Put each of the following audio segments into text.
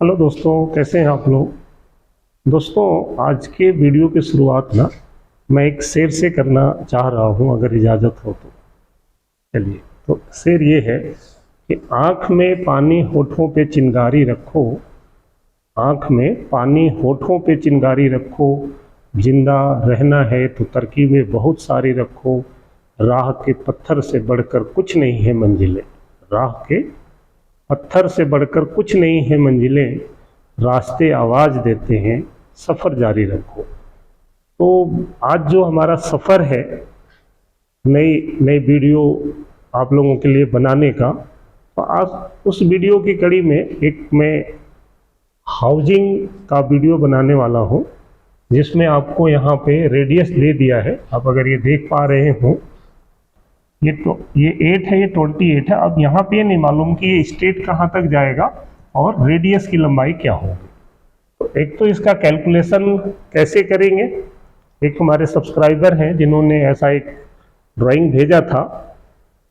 Hello दोस्तों, कैसे हैं आप लोग। दोस्तों, आज के वीडियो की शुरुआत ना मैं एक शेर से करना चाह रहा हूं, अगर इजाज़त हो तो। चलिए, तो शेर ये है कि आँख में पानी होठों पे चिंगारी रखो, आँख में पानी होठों पे चिंगारी रखो, जिंदा रहना है तो तरकीबें बहुत सारी रखो, राह के पत्थर से बढ़कर कुछ नहीं है मंजिलें, राह के पत्थर से बढ़कर कुछ नहीं है मंजिलें, रास्ते आवाज़ देते हैं, सफ़र जारी रखो। तो आज जो हमारा सफ़र है नई नई वीडियो आप लोगों के लिए बनाने का, तो आज उस वीडियो की कड़ी में एक मैं हाउसिंग का वीडियो बनाने वाला हूँ, जिसमें आपको यहाँ पे रेडियस दे दिया है। आप अगर ये देख पा रहे हो, ये 8 है, ये 28 है। अब यहाँ पे नहीं मालूम कि ये स्टेट कहाँ तक जाएगा और रेडियस की लंबाई क्या होगी। तो एक तो इसका कैलकुलेशन कैसे करेंगे, एक हमारे सब्सक्राइबर हैं जिन्होंने ऐसा एक ड्राइंग भेजा था,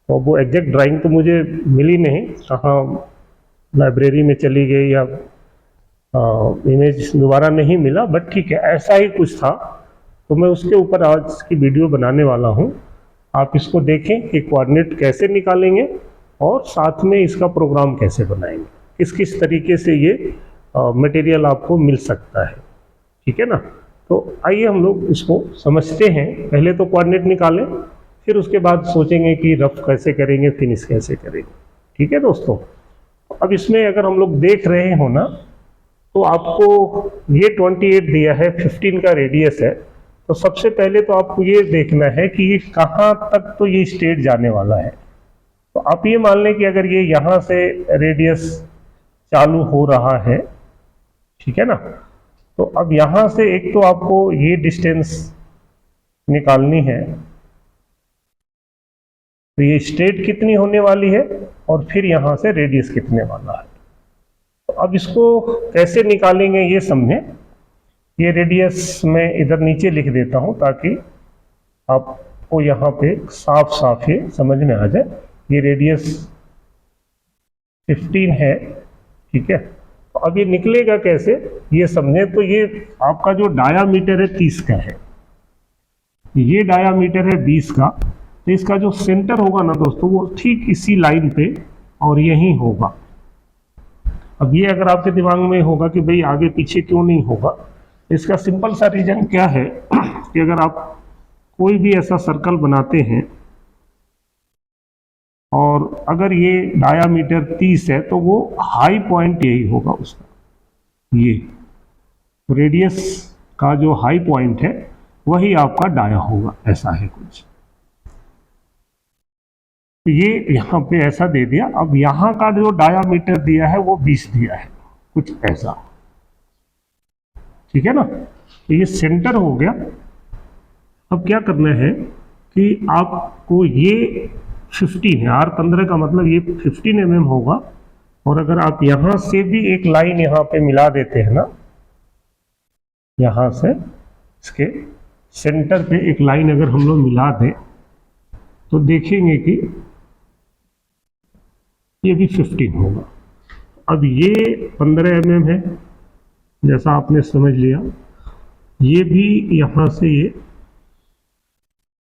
तो वो एग्जैक्ट ड्राइंग तो मुझे मिली नहीं, कहाँ लाइब्रेरी में चली गई या इमेज दोबारा नहीं मिला, बट ठीक है, ऐसा ही कुछ था। तो मैं उसके ऊपर आज की वीडियो बनाने वाला हूँ। आप इसको देखें कि कोऑर्डिनेट कैसे निकालेंगे और साथ में इसका प्रोग्राम कैसे बनाएंगे, किस किस तरीके से ये मटेरियल आपको मिल सकता है। ठीक है ना। तो आइए हम लोग इसको समझते हैं। पहले तो कोऑर्डिनेट निकालें, फिर उसके बाद सोचेंगे कि रफ कैसे करेंगे, फिनिश कैसे करेंगे। ठीक है दोस्तों। अब इसमें अगर हम लोग देख रहे हो ना, तो आपको ये 28 दिया है, 15 का रेडियस है। तो सबसे पहले तो आपको ये देखना है कि ये कहाँ तक तो ये स्टेट जाने वाला है। तो आप ये मान लें कि अगर ये यहाँ से रेडियस चालू हो रहा है, ठीक है ना, तो अब यहाँ से एक तो आपको ये डिस्टेंस निकालनी है, तो ये स्टेट कितनी होने वाली है और फिर यहाँ से रेडियस कितने वाला है। तो अब इसको कैसे निकालेंगे ये समझें। ये रेडियस मैं इधर नीचे लिख देता हूँ ताकि आपको यहाँ पे साफ साफ ये समझ में आ जाए। ये रेडियस 15 है, ठीक है। तो अब ये निकलेगा कैसे ये समझें। तो ये आपका जो डायामीटर है 30 का है, ये डायामीटर है 20 का। तो इसका जो सेंटर होगा ना दोस्तों, वो ठीक इसी लाइन पे और यही होगा। अब ये अगर आपके दिमाग में होगा कि भाई आगे पीछे क्यों नहीं होगा, इसका सिंपल सा रीजन क्या है कि अगर आप कोई भी ऐसा सर्कल बनाते हैं और अगर ये डायामीटर 30 है, तो वो हाई पॉइंट यही होगा उसका। ये रेडियस का जो हाई पॉइंट है वही आपका डाया होगा, ऐसा है कुछ। तो ये यहाँ पे ऐसा दे दिया। अब यहाँ का जो डायामीटर दिया है वो 20 दिया है, कुछ ऐसा। ठीक है ना। तो ये सेंटर हो गया। अब क्या करना है कि आपको ये 15 है, R15 का मतलब ये 15 mm होगा। और अगर आप यहां से भी एक लाइन यहाँ पे मिला देते हैं ना, यहां से इसके सेंटर पे एक लाइन अगर हम लोग मिला दें, तो देखेंगे कि ये भी 15 होगा। अब ये 15 mm है, जैसा आपने समझ लिया। ये भी यहाँ से ये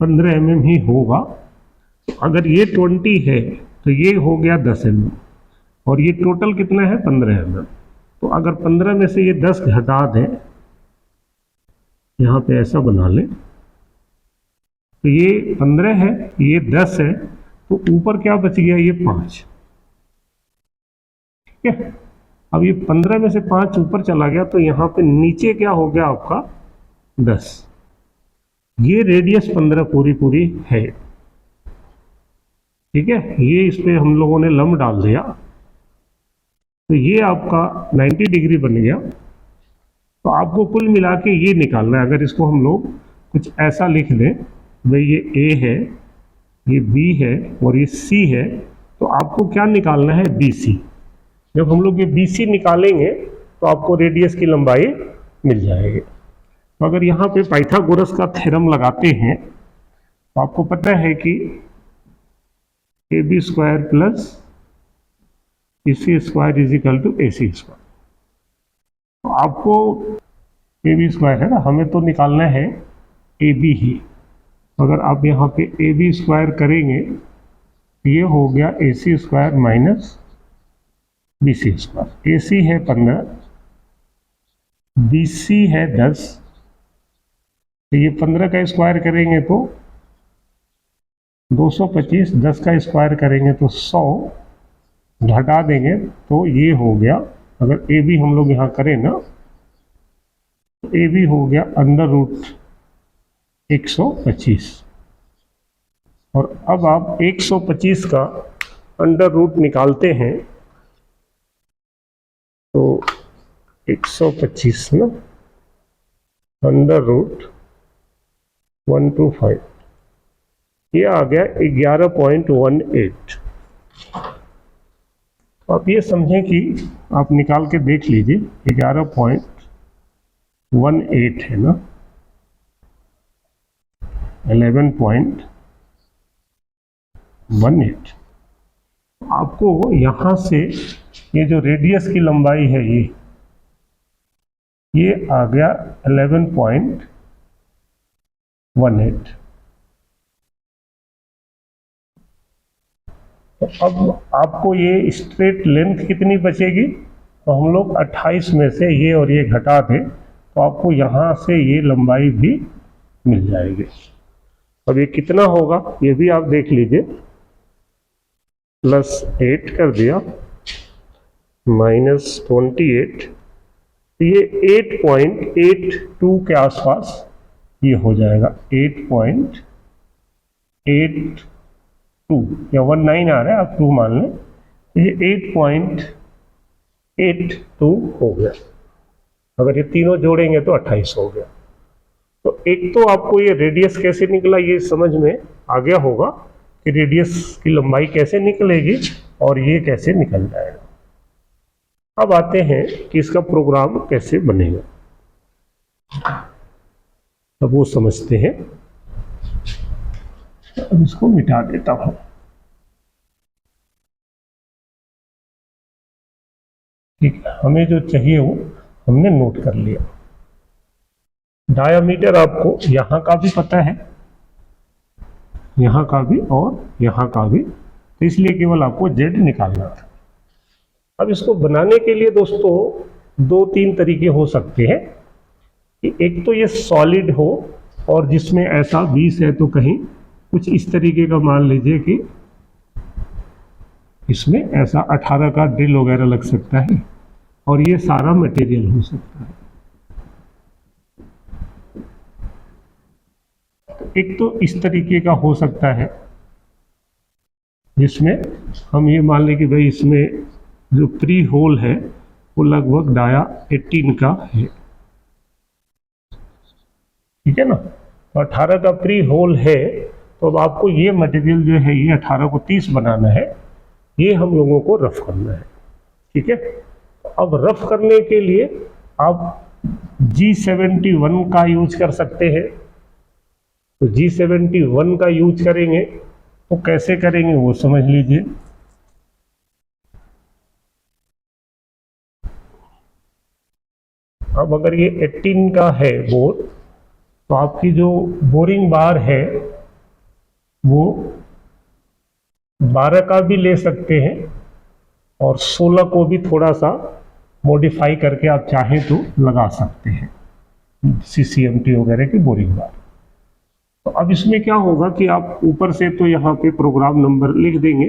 15 mm ही होगा। अगर ये 20 है तो ये हो गया 10 mm, और ये टोटल कितना है 15 mm। तो अगर 15 में से ये 10 घटा दें, यहाँ पे ऐसा बना लें, तो ये 15 है, ये 10 है, तो ऊपर क्या बच गया, ये 5। ठीक है। अब ये 15 में से 5 ऊपर चला गया, तो यहाँ पे नीचे क्या हो गया आपका 10। ये रेडियस 15 पूरी है। ठीक है। ये इस पे हम लोगों ने लंब डाल दिया, तो ये आपका 90 डिग्री बन गया। तो आपको कुल मिला के ये निकालना है। अगर इसको हम लोग कुछ ऐसा लिख दें, भाई ये A है, ये B है और ये C है, तो आपको क्या निकालना है, BC। जब हम लोग ये BC निकालेंगे तो आपको रेडियस की लंबाई मिल जाएगी। तो अगर यहाँ पे पाइथागोरस का थ्योरम लगाते हैं, तो आपको पता है कि AB² plus BC² is equal to AC²। आपको ए बी स्क्वायर है ना, हमें तो निकालना है ए बी ही। अगर आप यहाँ पे ए बी स्क्वायर करेंगे ये हो गया ए सी square minus B C square. ए सी है 15, बी सी है 10, तो ये 15 का स्क्वायर करेंगे तो 225, 10 का स्क्वायर करेंगे तो 100, घटा देंगे तो ये हो गया, अगर ए बी हम लोग यहाँ करें ना तो ए बी हो गया अंडर रूट 125। और अब आप 125 का अंडर रूट निकालते हैं तो 125 ना अंडर रूट 125, ये आ गया 11.18। तो आप ये समझें कि आप निकाल के देख लीजिए 11.18 है ना, 11.18। आपको यहाँ से ये जो रेडियस की लंबाई है ये आ गया 11.18। तो अब आपको ये स्ट्रेट लेंथ कितनी बचेगी, तो हम लोग 28 में से ये और ये घटा दें तो आपको यहाँ से ये लंबाई भी मिल जाएगी। अब ये कितना होगा ये भी आप देख लीजिए, +8 कर दिया -28, तो ये 8.82 के आसपास ये हो जाएगा। 8.82 या 19 आ रहा है, आप 2 मान लें, ये 8.82 हो गया। अगर ये तीनों जोड़ेंगे तो 28 हो गया। तो एक तो आपको ये रेडियस कैसे निकला ये समझ में आ गया होगा कि रेडियस की लंबाई कैसे निकलेगी और ये कैसे निकल जाएगा। अब आते हैं कि इसका प्रोग्राम कैसे बनेगा, अब वो समझते हैं। अब इसको मिटा देता हूं। ठीक है, हमें जो चाहिए वो हमने नोट कर लिया। डायामीटर आपको यहाँ का भी पता है, यहाँ का भी और यहाँ का भी, तो इसलिए केवल आपको जेड निकालना था। अब इसको बनाने के लिए दोस्तों 2-3 तरीके हो सकते हैं कि एक तो ये सॉलिड हो और जिसमें ऐसा 20 है तो कहीं कुछ इस तरीके का मान लीजिए कि इसमें ऐसा 18 का ड्रिल वगैरह लग सकता है और ये सारा मटेरियल हो सकता है। एक तो इस तरीके का हो सकता है जिसमें हम ये मान लें कि भाई इसमें जो प्री होल है वो लगभग डाया 18 का है, ठीक है ना। तो 18 का प्री होल है, तो अब आपको ये मटेरियल जो है ये 18 को 30 बनाना है, ये हम लोगों को रफ करना है, ठीक है। अब रफ करने के लिए आप G71 का यूज कर सकते हैं। तो G71 का यूज करेंगे तो कैसे करेंगे वो समझ लीजिए। अब अगर ये 18 का है बोर, तो आपकी जो बोरिंग बार है वो 12 का भी ले सकते हैं और 16 को भी थोड़ा सा मॉडिफाई करके आप चाहें तो लगा सकते हैं, CCMT वगैरह की बोरिंग बार। तो अब इसमें क्या होगा कि आप ऊपर से तो यहाँ पे प्रोग्राम नंबर लिख देंगे,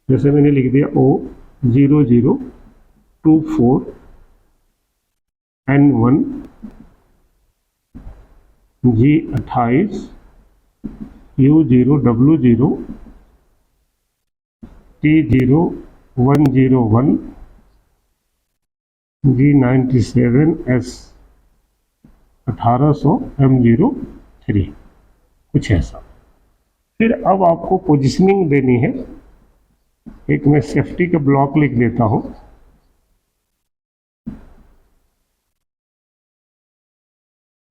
जैसे मैंने लिख दिया O0024 N1 G28 U0 W0 T0101 G97 S1800 M03, कुछ ऐसा। फिर अब आपको पोजीशनिंग देनी है। एक मैं सेफ्टी का ब्लॉक लिख देता हूं,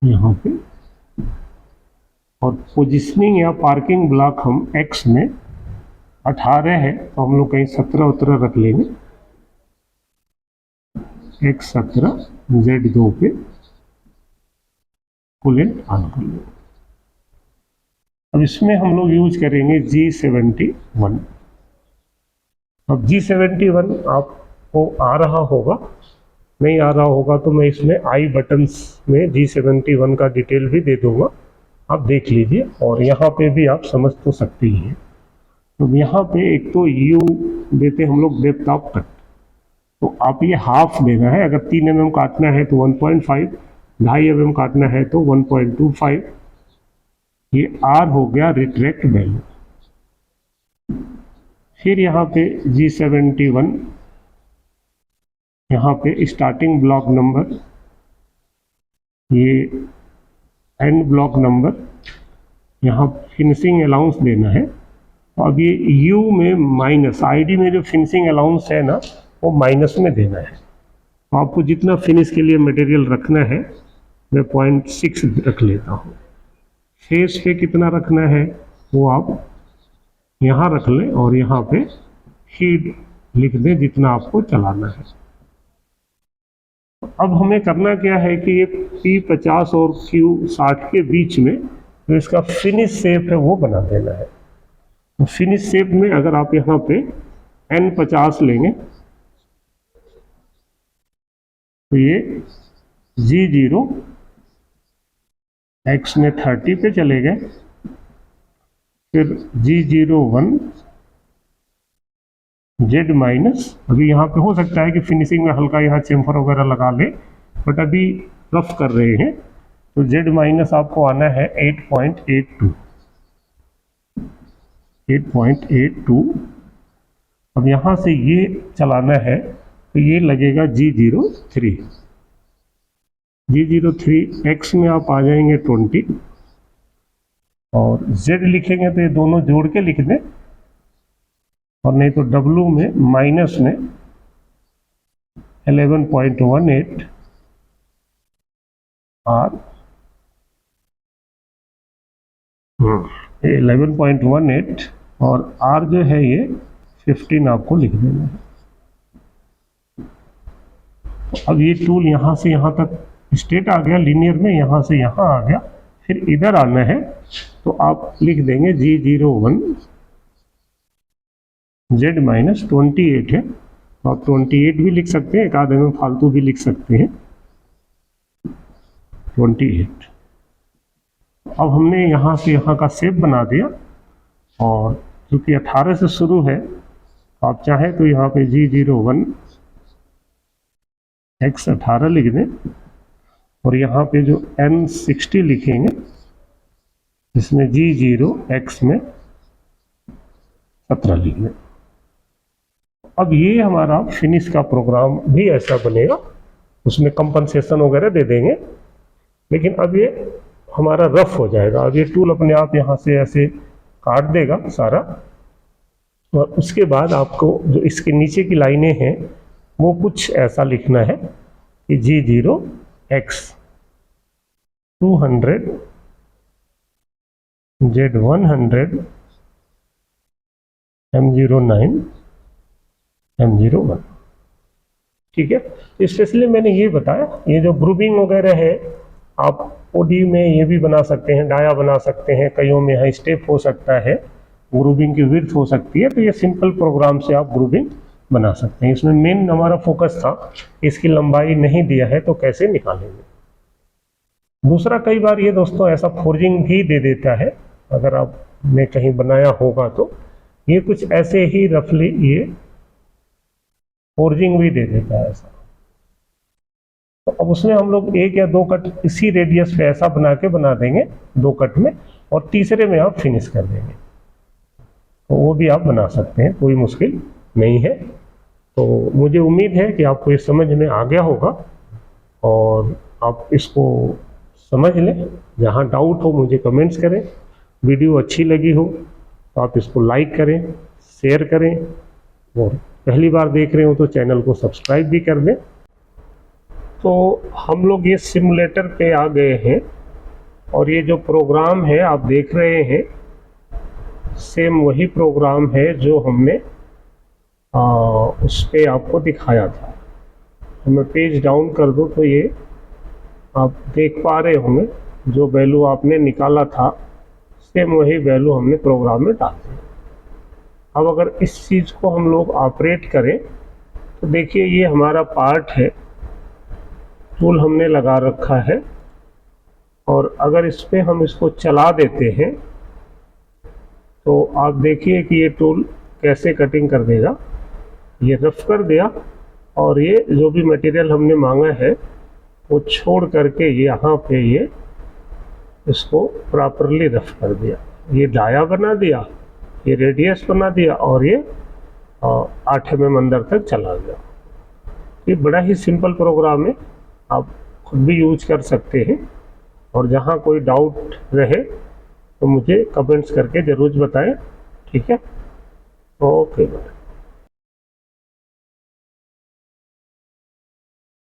यहाँ पे, और पोजीशनिंग या पार्किंग ब्लॉक हम X में 18 है तो हम लोग कहीं 17-18 रख लेंगे। X17 Z2 पे कूलेंट ऑन कर लो। अब इसमें हम लोग यूज करेंगे G71। अब G71 आपको आ रहा होगा, नहीं आ रहा होगा तो मैं इसमें आई बटन्स में G71 का डिटेल भी दे दूंगा, आप देख लीजिए। और यहाँ पे भी आप समझ तो सकते ही हैं। तो यहाँ पे एक तो U देते हम लोग डेप्थ ऑफ कट, तो आप ये हाफ देना है। अगर 3 mm काटना है तो 1.5, 2.5 mm काटना है तो 1.25। ये R हो गया रिट्रैक्ट वैल्यू। फिर यहाँ पे G71, यहाँ पे स्टार्टिंग ब्लॉक नंबर, ये एंड ब्लॉक नंबर, यहाँ फिनिशिंग अलाउंस देना है। अब ये U में माइनस, आईडी में जो फिनिशिंग अलाउंस है ना वो माइनस में देना है। तो आपको जितना फिनिश के लिए मटेरियल रखना है मैं 0.6 रख लेता हूँ। फेस पे कितना रखना है वो आप यहाँ रख लें और यहाँ पे हीट लिख दें जितना आपको चलाना है। अब हमें करना क्या है कि ये P50 और Q60 के बीच में जो इसका फिनिश शेप है वो बना देना है। तो फिनिश शेप में अगर आप यहाँ पे N50 लेंगे तो ये G0 X में 30 पे चले गए, फिर G01 Z माइनस, अभी यहाँ पे हो सकता है कि फिनिशिंग में हल्का यहाँ चेम्फर वगैरह लगा ले, बट अभी रफ कर रहे हैं। तो Z माइनस आपको आना है 8.82। अब यहाँ से ये चलाना है तो ये लगेगा G03। G03 X में आप आ जाएंगे 20 और Z लिखेंगे तो ये दोनों जोड़ के लिख दें, और नहीं तो W में माइनस में 11.18 R 11.18 और R जो है ये 15 आपको लिख देना है। अब ये टूल यहाँ से यहाँ तक स्ट्रेट आ गया, लीनियर में यहाँ से यहाँ आ गया, फिर इधर आना है तो आप लिख देंगे G01 Z माइनस 28 है, तो आप 28 भी लिख सकते हैं, एक आधे में फालतू भी लिख सकते हैं 28। अब हमने यहाँ से यहाँ का शेप बना दिया, और क्योंकि 18 से शुरू है तो आप चाहें तो यहाँ पे G01 X18 लिख दें, और यहाँ पे जो N60 लिखेंगे जिसमें G0 X में 17 लिख दें। अब ये हमारा फिनिश का प्रोग्राम भी ऐसा बनेगा, उसमें कंपनसेशन वगैरह दे देंगे, लेकिन अब ये हमारा रफ हो जाएगा। अब ये टूल अपने आप यहाँ से ऐसे काट देगा सारा, और उसके बाद आपको जो इसके नीचे की लाइनें हैं वो कुछ ऐसा लिखना है कि G0 X 200 Z100 M09 M01। ठीक है, स्पेशली मैंने ये बताया, ये जो ग्रुपिंग वगैरह है आप ओडी में ये भी बना सकते हैं, डाया बना सकते हैं, कईयों में हाई स्टेप हो सकता है, ग्रुपिंग की विड्थ हो सकती है, तो ये सिंपल प्रोग्राम से आप ग्रुपिंग बना सकते हैं। इसमें मेन हमारा फोकस था इसकी लंबाई नहीं दिया है तो कैसे निकालेंगे। दूसरा, कई बार ये दोस्तों ऐसा फोर्जिंग भी दे देता है, अगर आपने कहीं बनाया होगा तो ये कुछ ऐसे ही रफली ये फोर्जिंग भी दे देता है ऐसा। तो अब उसमें हम लोग 1 या 2 कट इसी रेडियस पे ऐसा बना के बना देंगे 2 कट में, और तीसरे में आप फिनिश कर देंगे, तो वो भी आप बना सकते हैं, कोई मुश्किल नहीं है। तो मुझे उम्मीद है कि आपको ये समझ में आ गया होगा और आप इसको समझ लें। जहाँ डाउट हो मुझे कमेंट्स करें, वीडियो अच्छी लगी हो तो आप इसको लाइक करें, शेयर करें, और पहली बार देख रहे हो तो चैनल को सब्सक्राइब भी कर दें। तो हम लोग ये सिमुलेटर पे आ गए हैं, और ये जो प्रोग्राम है आप देख रहे हैं सेम वही प्रोग्राम है जो हमने उस पे आपको दिखाया था। मैं पेज डाउन कर दूं तो ये आप देख पा रहे होंगे, जो वैल्यू आपने निकाला था सेम वही वैल्यू हमने प्रोग्राम में डाल दी। अब अगर इस चीज़ को हम लोग ऑपरेट करें तो देखिए ये हमारा पार्ट है, टूल हमने लगा रखा है, और अगर इस पे हम इसको चला देते हैं तो आप देखिए कि ये टूल कैसे कटिंग कर देगा। ये रफ कर दिया और ये जो भी मटेरियल हमने मांगा है वो छोड़ करके यहाँ पे ये इसको प्रॉपरली रफ कर दिया। ये डाया बना दिया, ये रेडियस बना दिया और ये 8 mm अंदर तक चला गया। ये बड़ा ही सिंपल प्रोग्राम है, आप खुद भी यूज कर सकते हैं। और जहाँ कोई डाउट रहे तो मुझे कमेंट्स करके ज़रूर बताएं, ठीक है। Okay bye.